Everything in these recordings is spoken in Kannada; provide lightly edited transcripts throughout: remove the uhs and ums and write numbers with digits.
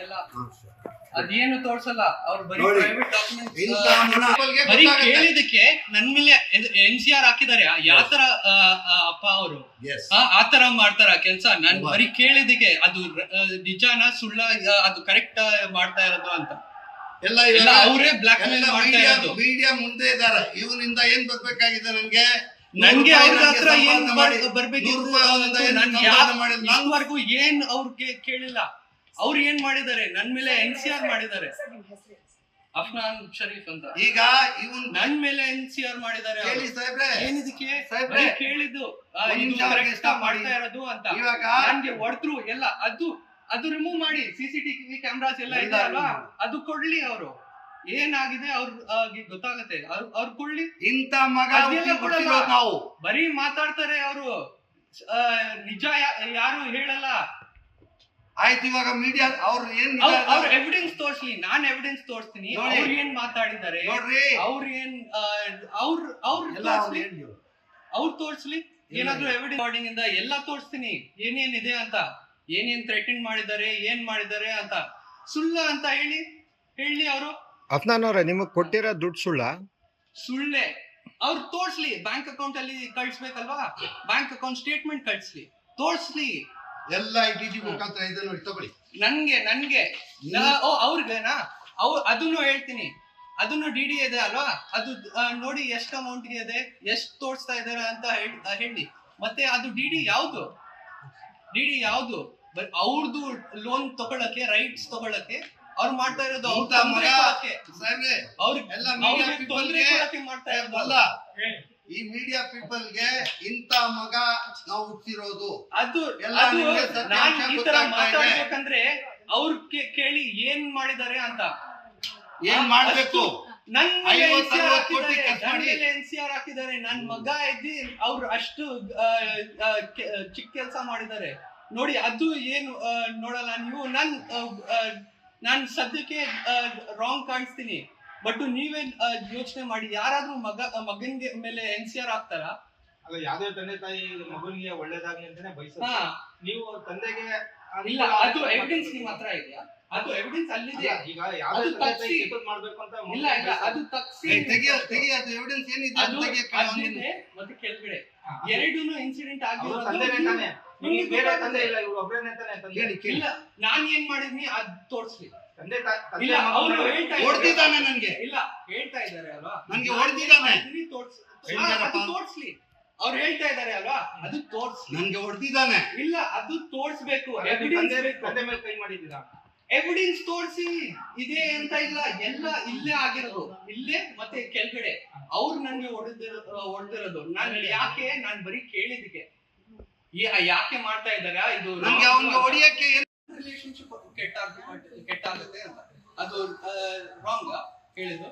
ಎಲ್ಲ ಅದೇನು ತೋರ್ಸಲ್ಲ ಅವ್ರು ಬರೀ ನೋಡಿ, ಪ್ರೈವೇಟ್ ಡಾಕ್ಯುಮೆಂಟ್ಸ್ ಬರೀ ಕೇಳಿದಕ್ಕೆ ನನ್ ಮೇಲೆ NCR ಹಾಕಿದ್ದಾರೆ ಯಾತರ ಅಪ್ಪ ಅವರು ಆತರ ಮಾಡ್ತಾರ ಕೆಲ್ಸ. ನಾನ್ ಬರೀ ಕೇಳಿದಕ್ಕೆ ಅದು ನಿಜಾನ ಸುಳ್ಳ ಅದು ಕರೆಕ್ಟ್ ಮಾಡ್ತಾ ಇರೋದು ಅಂತ ಎಲ್ಲ ಅವರೇ ಬ್ಲಾಕ್ ಮೇಲ್ ಮಾಡ್ತಾ ಇರೋದು. ಮೀಡಿಯಾ ಮುಂದೆ ಇದಾರೆ. ಇವನಿಂದ ಏನ್ ಬರ್ಬೇಕಾಗಿದೆ ನನ್ಗೆ ಅವ್ರ ಹತ್ರ ಏನ್ ಬರ್ಬೇಕಿತ್ತು. ಇದುವರೆಗೂ ಏನ್ ಅವ್ರಿಗೆ ಕೇಳಿಲ್ಲ. ಅವ್ರು ಏನ್ ಮಾಡಿದ್ದಾರೆ ನನ್ ಮೇಲೆ NCR ಮಾಡಿದ್ದಾರೆ. ಅಫ್ನಾನ್ ಶರೀಫ್ ಅಂತ ಈಗ ಇವನ್ ನನ್ ಮೇಲೆ NCR ಮಾಡಿದ್ದಾರೆ. ಏನಿದಕ್ಕೆ ಕೇಳಿದ್ದು ಮಾಡ್ತಾ ಇರೋದು ಅಂತ ನನ್ಗೆ ಹೊಡೆದ್ರು ಎಲ್ಲ. ಅದು ರಿಮೂವ್ ಮಾಡಿ CCTV ಕ್ಯಾಮ್ರಾಸ್ ಎಲ್ಲ ಇದೆ ಅಲ್ವಾ, ಅದು ಕೊಡ್ಲಿ. ಅವರು ಏನಾಗಿದೆ ಅವ್ರಿಗೆ ಗೊತ್ತಾಗತ್ತೆ, ಅವ್ರು ಕೊಡ್ಲಿ. ಇಂತ ಮಗ ನಾವು ಬರೀ ಮಾತಾಡ್ತಾರೆ ಅವರು, ನಿಜ ಯಾರು ಹೇಳಲ್ಲ. ಆಯ್ತು, ಇವಾಗ ಮೀಡಿಯಾ ಅವ್ರು ಏನ್ ಅವ್ರ ಎವಿಡೆನ್ಸ್ ತೋರ್ಸ್ಲಿ, ನಾನ್ ಎವಿಡೆನ್ಸ್ ತೋರಿಸ್ತೀನಿ. ಅವ್ರು ಏನ್ ಮಾತಾಡಿದ್ದಾರೆ ನೋಡ್ರಿ, ಅವ್ರು ಏನ್ ಅವ್ರು ತೋರ್ಸ್ಲಿ. ಏನಾದ್ರು ಎವಿಡೆನ್ಸ್ ರೆಕಾರ್ಡಿಂಗ್ ಇಂದ ಎಲ್ಲ ತೋರಿಸ್ತೀನಿ ಏನೇನಿದೆ ಅಂತ, ಏನೇನ್ ಥ್ರೆಟನ್ ಮಾಡಿದ್ದಾರೆ, ಏನ್ ಮಾಡಿದ್ದಾರೆ ಅಂತ. ಸುಳ್ಳ ಅಂತ ಹೇಳಿ ಅವರು. ಅಫ್ನಾನ್ ಅವ್ರೆ, ನಿಮಗ್ ಕೊಟ್ಟಿರೋ ದುಡ್ಡು ಸುಳ್ಳೇ. ಅವ್ರು ತೋರ್ಸ್ಲಿ, ಬ್ಯಾಂಕ್ ಅಕೌಂಟ್ ಅಲ್ಲಿ ಕಳ್ಸ್ಬೇಕಲ್ವಾ, ಬ್ಯಾಂಕ್ ಅಕೌಂಟ್ ಸ್ಟೇಟ್ಮೆಂಟ್ ಕಳ್ಸ್ಲಿ, ತೋರ್ಸ್ಲಿ ಎಲ್ಲ. DG ಮುಖಾಂತರ ಇದೆ ನೋಡಿ, ತಗೊಳ್ಳಿ. ನನ್ಗೆ ಅವ್ರಿಗೆನಾ ಅದನ್ನು ಹೇಳ್ತೀನಿ. ಅದನ್ನು DD ಇದೆ ಅಲ್ವಾ, ಅದು ನೋಡಿ ಎಷ್ಟು ಅಮೌಂಟ್ ಇದೆ, ಎಷ್ಟು ತೋರಿಸ್ತಾ ಇದಾರೆ ಅಂತ ಹೇಳಿ. ಮತ್ತೆ ಅದು DD ಯಾವ್ದು ಅವ್ರದ್ದು ಲೋನ್ ತಗೊಳಕ್ಕೆ, ರೈಟ್ಸ್ ತಗೊಳಕ್ಕೆ ಅವ್ರು ಮಾಡ್ತಾ ಇರೋದು. ಈ ಮೀಡಿಯಾ ಪೀಪಲ್ ಗೆ ಇಂತ ಮಗ ನಾವು ಹುಟ್ಟಿರೋದು. ಅದು ನಾನ್ ಈ ತರ ಮಾತಾಡ್ಬೇಕಂದ್ರೆ ಅವ್ರ ಕೇಳಿ ಏನ್ ಮಾಡಿದ್ದಾರೆ ಅಂತ. ಏನ್ ಮಾಡ್ಬೇಕು? ನನ್ NCR ಹಾಕಿದ್ದಾರೆ. ನನ್ ಮಗ ಇದ್ದಿ ಅವ್ರು ಅಷ್ಟು ಚಿಕ್ಕ ಕೆಲಸ ಮಾಡಿದ್ದಾರೆ ನೋಡಿ. ಅದು ಏನು ನೋಡಲ್ಲ ನೀವು. ನಾನ್ ಸದ್ಯಕ್ಕೆ ರಾಂಗ್ ಕಾಣಿಸ್ತೀನಿ, ಬಟ್ ನೀವೇನ್ ಯೋಚನೆ ಮಾಡಿ. ಯಾರಾದ್ರೂ ಮಗನ್ಗೆ ಮೇಲೆ NCR ಹಾಕ್ತಾರ? ಅಲ್ಲ, ಯಾವ್ದೇ ತಂದೆ ತಾಯಿ ಮಗನಿಗೆ ಒಳ್ಳೇದಾಗ್ಲಿ ಅಂತಾನೆ ಬಯಸ್ತಾರೆ. ನೀವು ತಂದೆಗೆ ಇಲ್ಲ, ಅದು ಎವಿಡೆನ್ಸ್ ನಿಮ್ಮ ಹತ್ರ ಇದೆಯಾ? ಅದು ಎವಿಡೆನ್ಸ್ ಅಲ್ಲಿದೆ. ಈಗ ಯಾವ್ದೇ ತಂದೆ ತಾಯಿ ಕೆಟ್ಟದ್ ಮಾಡ್ಬೇಕು ಅಂತ ಇಲ್ಲ, ಅದು ತಪ್ಸಿ ಅದು ಎವಿಡೆನ್ಸ್ ಏನಿದೆ ಮತ್ತೆ ಕೆಳಗಡೆ ಎರಡೂನು ಇನ್ಸಿಡೆಂಟ್ ಆಗಿರೋದು ತಂದೆನೇ ತಾನೆ. ನಿಮಗೆ ಬೇರೆ ತಂದೆ ಇಲ್ಲ, ಇವ್ರು ಒಬ್ಬರೇನೆ ತಾನೆ ತಂದೆ. ಇಲ್ಲ, ನಾನ್ ಏನ್ ಮಾಡಿದ್ನಿ ಅದ್ ತೋರ್ಸ್ಲಿ. ತಂದೆ ಇಲ್ಲ, ಅವ್ರು ಹೊಡೆದಿದ್ದಾನೆ ನನ್ಗೆ. ಇಲ್ಲ, ಹೇಳ್ತಾ ಇದಾರೆ ಅಲ್ವಾ, ನನ್ಗೆ ಹೊಡೆದಿದ್ದಾನೆ. ತೋರ್ಸ್ಲಿ. ಅವ್ರು ಹೇಳ್ತಾ ಇದಾರೆ ಅಲ್ವಾ, ಅದು ತೋರ್ಸ್ಲಿ. ನನ್ಗೆ ಹೊಡೆದಿದ್ದಾನೆ. ಇಲ್ಲ, ಅದು ತೋರ್ಸ್ಬೇಕು. ತಂದೆ ಮೇಲೆ ಕೈ ಮಾಡಿದ್ದೀರಾ? ಎವಿಡೆನ್ಸ್ ತೋರ್ಸಿ ಇದೆ ಅಂತ ಇಲ್ಲ, ಎಲ್ಲ ಇಲ್ಲೇ ಆಗಿರೋದು, ಇಲ್ಲೇ ಮತ್ತೆ ಕೆಳಗಡೆ ಅವ್ರು ನನ್ಗೆ ಹೊಡೆದಿರೋದು. ನಾನ್ ಬರೀ ಕೇಳಿದಕ್ಕೆ ಯಾಕೆ ಮಾಡ್ತಾ ಇದ್ದಾರೆ ಇದು. ನನ್ಗೆ ಅವ್ನಿಗೆ ಹೊಡಿಯಕ್ಕೆ ರಿಲೇಶನ್ಶಿಪ್ ಕೆಟ್ಟಾಗುತ್ತೆ ಅಂತ ಅದು ರಾಂಗ್ ಹೇಳಿದ್ದು.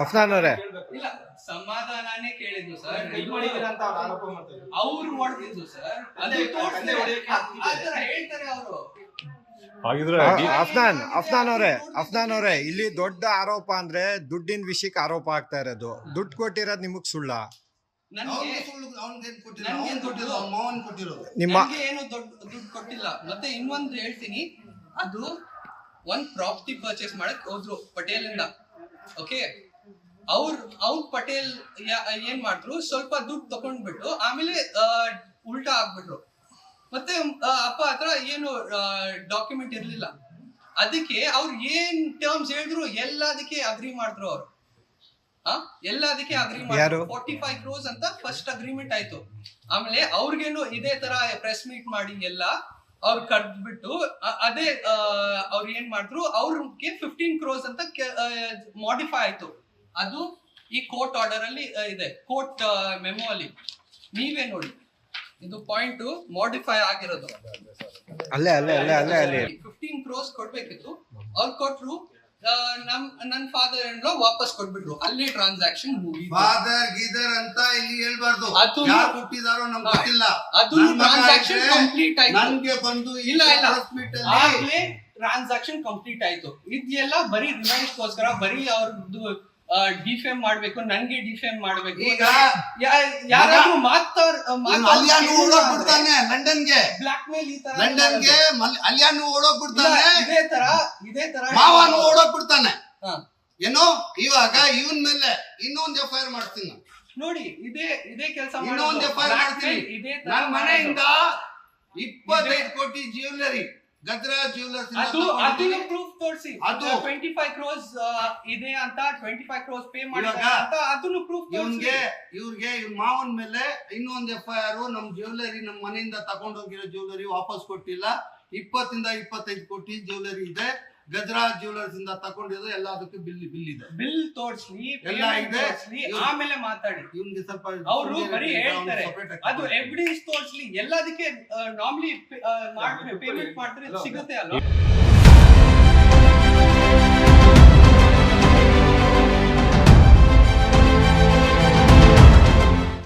ಅಫ್ನಾನ್ ಅವರೇ, ಇಲ್ಲ, ಸಮಾಧಾನನೇ ಕೇಳಿದ್ದು ಸರ್. ಕೈ ಮಾಡಿದ್ದೀರಾ ಅಂತ ಅವ್ರು ಆರೋಪ ಮಾಡ್ತಾರೆ. ಅವ್ರು ಹೊಡೆದಿದ್ದು ಸರ್, ಅದು ಆತರ ಹೇಳ್ತಾರೆ ಅವರು. ಅಫ್ನಾನ್ ಅವರೇ, ಇಲ್ಲಿ ದೊಡ್ಡ ಆರೋಪ ಅಂದ್ರೆ ದುಡ್ಡಿನ ವಿಷಯಕ್ಕೆ ಆರೋಪ ಆಗ್ತಾ ಇರೋದು. ದುಡ್ಡು ಕೊಟ್ಟಿರೋದು ನಿಮಗ್ ಸುಳ್ಳ? ಏನು ದುಡ್ಡು ಕೊಟ್ಟಿಲ್ಲ. ಮತ್ತೆ ಇನ್ನೊಂದು ಹೇಳ್ತೀನಿ, ಅದು ಒಂದ್ ಪ್ರಾಪರ್ಟಿ ಪರ್ಚೇಸ್ ಮಾಡಕ್ ಹೋದ್ರು ಪಟೇಲ್ ಇಂದ. ಓಕೆ, ಅವ್ರ ಪಟೇಲ್ ಏನ್ ಮಾಡಿದ್ರು, ಸ್ವಲ್ಪ ದುಡ್ಡು ತಗೊಂಡ್ಬಿಟ್ಟು ಆಮೇಲೆ ಉಲ್ಟಾ ಆಗ್ಬಿಟ್ರು. ಮತ್ತೆ ಅಪ್ಪ ಹತ್ರ ಏನು ಡಾಕ್ಯುಮೆಂಟ್ ಇರ್ಲಿಲ್ಲ. ಅದಕ್ಕೆ ಅವ್ರು ಏನ್ ಟರ್ಮ್ಸ್ ಹೇಳಿದ್ರು ಎಲ್ಲದಕ್ಕೆ ಅಗ್ರಿ ಮಾಡಿದ್ರು ಅವರು. ಎಲ್ಲದಕ್ಕೆ ಅಗ್ರಿ ಮಾಡಿದ್ರು. 45 crores ಅಂತ ಫಸ್ಟ್ ಅಗ್ರಿಮೆಂಟ್ ಆಯ್ತು. ಆಮೇಲೆ ಅವ್ರಿಗೇನು ಇದೇ ತರ ಪ್ರೆಸ್ ಮೀಟ್ ಮಾಡಿ ಎಲ್ಲ ಅವ್ರು ಕರೆದ್ಬಿಟ್ಟು ಅದೇ ಅವ್ರು ಏನ್ ಮಾಡಿದ್ರು, ಅವ್ರಿಗೆ 15 crores ಅಂತ ಮಾಡಿಫೈ ಆಯ್ತು. ಅದು ಈ ಕೋರ್ಟ್ ಆರ್ಡರ್ ಅಲ್ಲಿ ಇದೆ, ಕೋರ್ಟ್ ಮೆಮೋ ಅಲ್ಲಿ ನೀವೇ ನೋಡಿ. ಇದು ಪಾಯಿಂಟ್ ಮಾಡಿಫೈ ಆಗಿರೋದು. ಅಲ್ಲೇ 15 crores ಕೊಡ್ಬೇಕಿತ್ತು, ಅವ್ರು ಕೊಟ್ರು. ನನ್ನ ಫಾದರ್ ಇನ್ ಲಾ ವಾಪಸ್ ಕೊಟ್ಬಿಟ್ರು. ಅಲ್ಲಿ ಟ್ರಾನ್ಸಾಕ್ಷನ್ ಮುಗಿತು. ಫಾದರ್ ಗೀದರ್ ಅಂತ ಇಲ್ಲಿ ಹೇಳ್ಬಾರ್ದು. ಅದು ಯಾರು ಕೊಟ್ಟಿದಾರೋ ನಮ್ಗೆ ಗೊತ್ತಿಲ್ಲ. ಅದು ಟ್ರಾನ್ಸಾಕ್ಷನ್ ಕಂಪ್ಲೀಟ್ ಆಯ್ತು. ನನ್ಗೆ ಬಂದು ಇಲ್ಲ ಆಗ್ಲೇ ಟ್ರಾನ್ಸಾಕ್ಷನ್ ಕಂಪ್ಲೀಟ್ ಆಯ್ತು. ಇದೆಲ್ಲ ಬರೀ ರಿವೈಸ್ಗೋಸ್ಕರ, ಬರೀ ಅವ್ರದ್ದು ಡಿಫೇಮ್ ಮಾಡ್ಬೇಕು, ನನ್ಗೆ ಡಿಫೇಮ್ ಮಾಡ್ಬೇಕು. ಈಗ ಯಾರಾದ್ರೂ ಅಲಿಯಾನು ಓಡೋಗ್ಬಿಡ್ತಾನೆ ಲಂಡನ್ಗೆ, ಬ್ಲಾಕ್ ಮೇಲ್ ಈ ತರ ಲಂಡನ್ಗೆ ಅಲಿಯಾನು ಓಡೋಗ್ಬಿಡ್ತಾನೆ, ಇದೇ ತರ ಮಾವನು ಓಡೋಗ್ಬಿಡ್ತಾನೆ. ಹಾ. ಏನೋ ಇವಾಗ ಇವನ್ ಮೇಲೆ ಇನ್ನೊಂದು FIR ಮಾಡ್ತೀನಿ ನಾನು. ನೋಡಿ ಇದೇ ಕೆಲಸ ಇನ್ನೊಂದು FIR ಮಾಡ್ತೀನಿ. ನನ್ನ ಮನೆಯಿಂದ 25 ಕೋಟಿ ಜ್ಯುವೆಲರಿ ಗದ್ರಾ ಜ್ಯುವೆಲರ್ಸ್ ಅದನ್ನು ಪ್ರೂಫ್ ತೋರಿಸಿ. ಅದು 25 crores ಇದೆ ಅಂತ, 25 crores ಪೇ ಮಾಡಿದಾಗ ಇವಾಗ ಅಂತ ಅದನ್ನು ಪ್ರೂಫ್ ತೋರಿಸಿ. ಇವ್ರಿಗೆ ಇವ್ರ ಮಾವನ್ ಮೇಲೆ ಇನ್ನೊಂದು FIR, ನಮ್ ಜ್ಯುವೆಲರಿ ನಮ್ಮ ಮನೆಯಿಂದ ತಗೊಂಡೋಗಿರೋ ಜ್ಯುವೆಲರಿ ವಾಪಸ್ ಕೊಟ್ಟಿಲ್ಲ. 20 ಇಂದ 25 ಕೋಟಿ ಜ್ಯುವೆಲರಿ ಇದೆ, ಗದ್ರಾ ಜ್ಯುವೆಲರ್ಸ್ ಇಂದ ತಗೊಂಡಿರೋದು ಎಲ್ಲ ಅದಕ್ಕೆ ಬಿಲ್ ಇದೆ. ಬಿಲ್ ತೋರಿಸ್ಲಿ, ಎಲ್ಲ ಇದೆ. ಆಮೇಲೆ ಮಾತಾಡಿ. ಇವ್ನಿಗೆ ಸ್ವಲ್ಪ ಅವರು ಬರೀ ಹೇಳ್ತಾರೆ, ಅದು ಎವಿಡೆನ್ಸ್ ತೋರಿಸ್ಲಿ. ಎಲ್ಲದಕ್ಕೆ ನಾರ್ಮಲಿ ಪೇಮೆಂಟ್ ಮಾಡ್ತಾರೆ, ಸಿಗುತ್ತೆ ಅಲ್ವಾ?